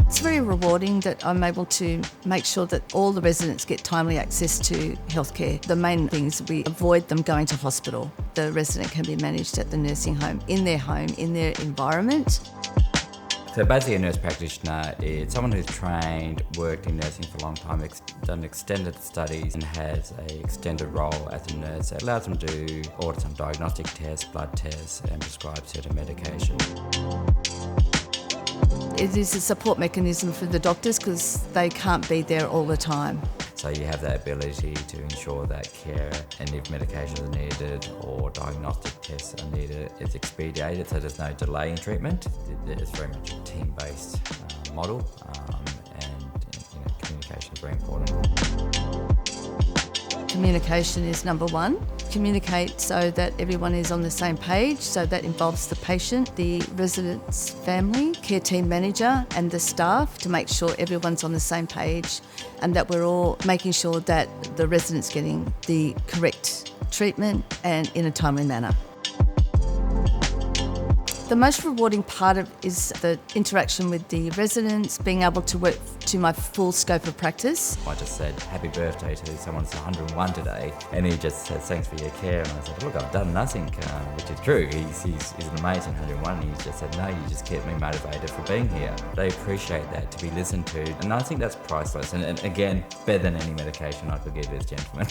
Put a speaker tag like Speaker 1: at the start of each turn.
Speaker 1: It's very rewarding that I'm able to make sure that all the residents get timely access to healthcare. The main thing is we avoid them going to hospital. The resident can be managed at the nursing home, in their environment.
Speaker 2: So basically a nurse practitioner is someone who's trained, worked in nursing for a long time, done extended studies and has an extended role as a nurse that allows them to do order some diagnostic tests, blood tests and prescribe certain medication.
Speaker 1: It is a support mechanism for the doctors because they can't be there all the time.
Speaker 2: So you have that ability to ensure that care and if medications are needed or diagnostic tests are needed, it's expedited so there's no delay in treatment. It's very much a team-based model and communication is very important.
Speaker 1: Communication is number one. Communicate so that everyone is on the same page, so that involves the patient, the resident's family, care team manager and the staff to make sure everyone's on the same page and that we're all making sure that the resident's getting the correct treatment and in a timely manner. The most rewarding part of is the interaction with the residents, being able to work to my full scope of practice.
Speaker 2: I just said happy birthday to someone who's 101 today and he just said thanks for your care and I said look, I've done nothing, which is true. He's an amazing 101 and he just said no, you just kept me motivated for being here. They appreciate that, to be listened to, and I think that's priceless and again better than any medication I could give this gentleman.